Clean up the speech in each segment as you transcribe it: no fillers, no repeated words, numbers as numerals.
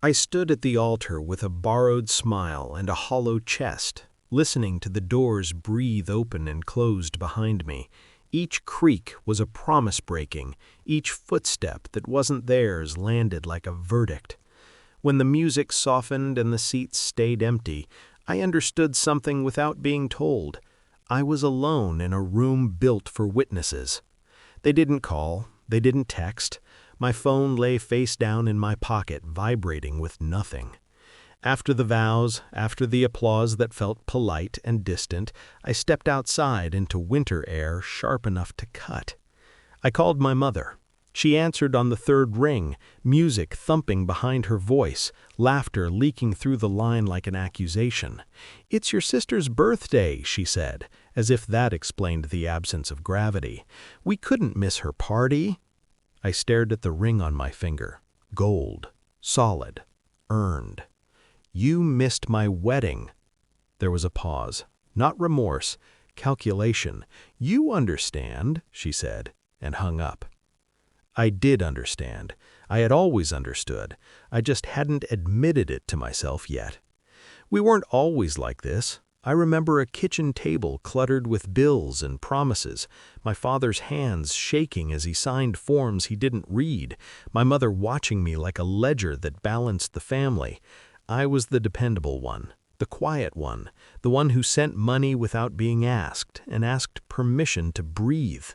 I stood at the altar with a borrowed smile and a hollow chest, listening to the doors breathe open and closed behind me. Each creak was a promise breaking, each footstep that wasn't theirs landed like a verdict. When the music softened and the seats stayed empty, I understood something without being told. I was alone in a room built for witnesses. They didn't call, they didn't text. My phone lay face down in my pocket, vibrating with nothing. After the vows, after the applause that felt polite and distant, I stepped outside into winter air sharp enough to cut. I called my mother. She answered on the third ring, music thumping behind her voice, laughter leaking through the line like an accusation. "It's your sister's birthday," she said, as if that explained the absence of gravity. "We couldn't miss her party." I stared at the ring on my finger. Gold. Solid. Earned. "You missed my wedding." There was a pause. Not remorse. Calculation. "You understand," she said, and hung up. I did understand. I had always understood. I just hadn't admitted it to myself yet. We weren't always like this. I remember a kitchen table cluttered with bills and promises, my father's hands shaking as he signed forms he didn't read, my mother watching me like a ledger that balanced the family. I was the dependable one, the quiet one, the one who sent money without being asked and asked permission to breathe.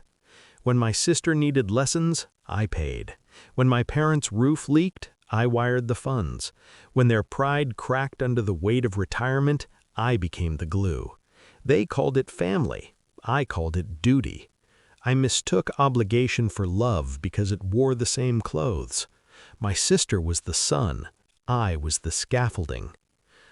When my sister needed lessons, I paid. When my parents' roof leaked, I wired the funds. When their pride cracked under the weight of retirement, I became the glue. They called it family. I called it duty. I mistook obligation for love because it wore the same clothes. My sister was the sun. I was the scaffolding.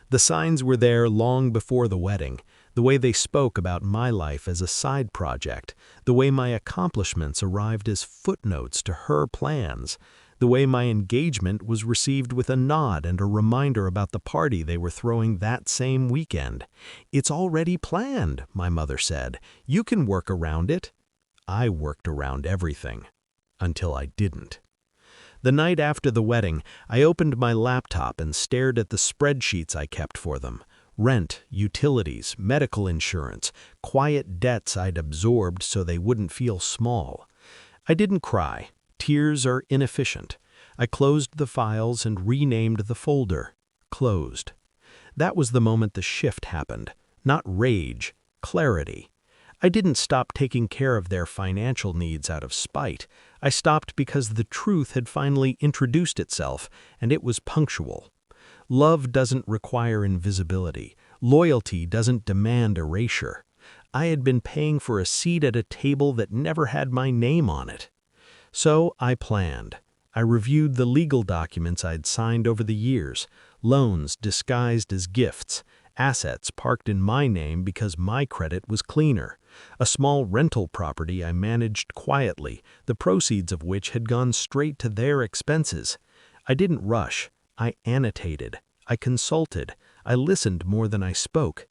The signs were there long before the wedding, the way they spoke about my life as a side project, the way my accomplishments arrived as footnotes to her plans, the way my engagement was received with a nod and a reminder about the party they were throwing that same weekend. "It's already planned," my mother said. "You can work around it." I worked around everything. Until I didn't. The night after the wedding, I opened my laptop and stared at the spreadsheets I kept for them. Rent, utilities, medical insurance, quiet debts I'd absorbed so they wouldn't feel small. I didn't cry. Tears are inefficient. I closed the files and renamed the folder. Closed. That was the moment the shift happened. Not rage, clarity. I didn't stop taking care of their financial needs out of spite. I stopped because the truth had finally introduced itself, and it was punctual. Love doesn't require invisibility. Loyalty doesn't demand erasure. I had been paying for a seat at a table that never had my name on it. So I planned. I reviewed the legal documents I'd signed over the years, loans disguised as gifts, assets parked in my name because my credit was cleaner, a small rental property I managed quietly, the proceeds of which had gone straight to their expenses. I didn't rush. I annotated. I consulted. I listened more than I spoke.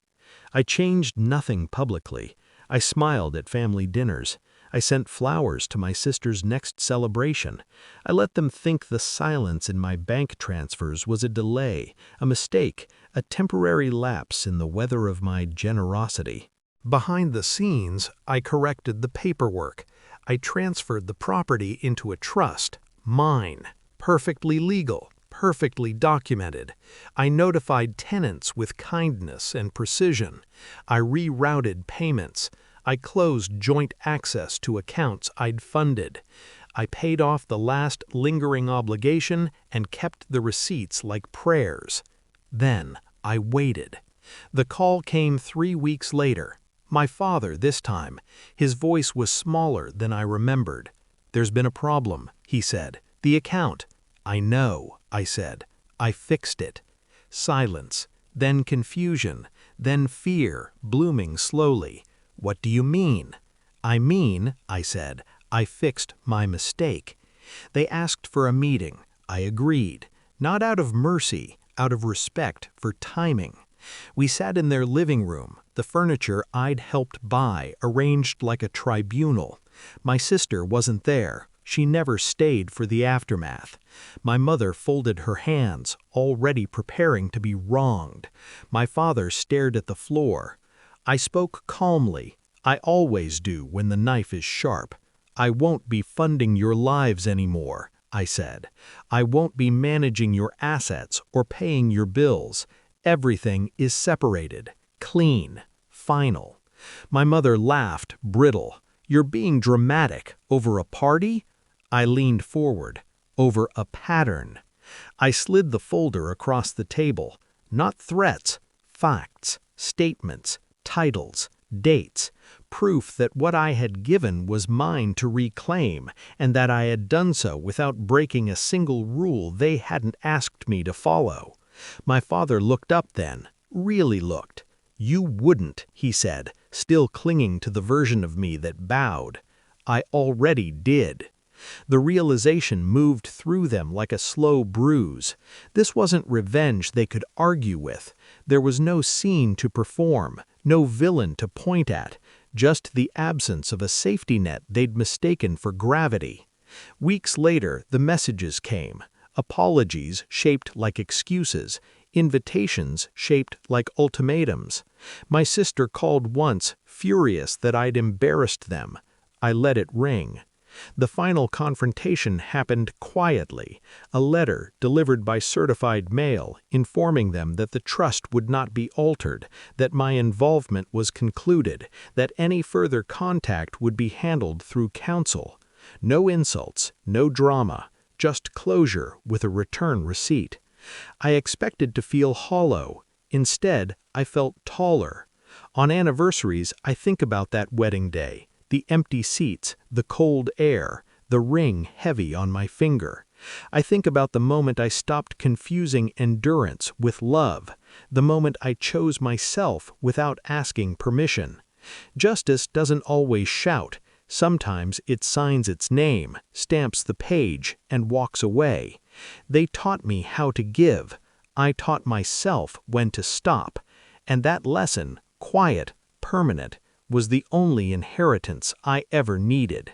I changed nothing publicly. I smiled at family dinners. I sent flowers to my sister's next celebration. I let them think the silence in my bank transfers was a delay, a mistake, a temporary lapse in the weather of my generosity. Behind the scenes, I corrected the paperwork. I transferred the property into a trust, mine, perfectly legal, perfectly documented. I notified tenants with kindness and precision. I rerouted payments. I closed joint access to accounts I'd funded. I paid off the last lingering obligation and kept the receipts like prayers. Then I waited. The call came 3 weeks later. My father this time. His voice was smaller than I remembered. "There's been a problem," he said. "The account." "I know," I said. "I fixed it." Silence, then confusion, then fear, blooming slowly. "What do you mean?" "I mean," I said, "I fixed my mistake." They asked for a meeting. I agreed. Not out of mercy, out of respect for timing. We sat in their living room, the furniture I'd helped buy, arranged like a tribunal. My sister wasn't there. She never stayed for the aftermath. My mother folded her hands, already preparing to be wronged. My father stared at the floor. I spoke calmly. I always do when the knife is sharp. I won't be funding your lives anymore, I said. I won't be managing your assets or paying your bills. Everything is separated, clean, final. My mother laughed, brittle. You're being dramatic. Over a party? I leaned forward. Over a pattern. I slid the folder across the table. Not threats, facts, statements, titles, dates, proof that what I had given was mine to reclaim, and that I had done so without breaking a single rule they hadn't asked me to follow. My father looked up then, really looked. You wouldn't, he said, still clinging to the version of me that bowed. I already did. The realization moved through them like a slow bruise. This wasn't revenge they could argue with. There was no scene to perform, no villain to point at, just the absence of a safety net they'd mistaken for gravity. Weeks later, the messages came. Apologies shaped like excuses, invitations shaped like ultimatums. My sister called once, furious that I'd embarrassed them. I let it ring. The final confrontation happened quietly, a letter delivered by certified mail informing them that the trust would not be altered, that my involvement was concluded, that any further contact would be handled through counsel. No insults, no drama, just closure with a return receipt. I expected to feel hollow. Instead, I felt taller. On anniversaries, I think about that wedding day. The empty seats, the cold air, the ring heavy on my finger. I think about the moment I stopped confusing endurance with love, the moment I chose myself without asking permission. Justice doesn't always shout. Sometimes it signs its name, stamps the page, and walks away. They taught me how to give. I taught myself when to stop. And that lesson, quiet, permanent, was the only inheritance I ever needed.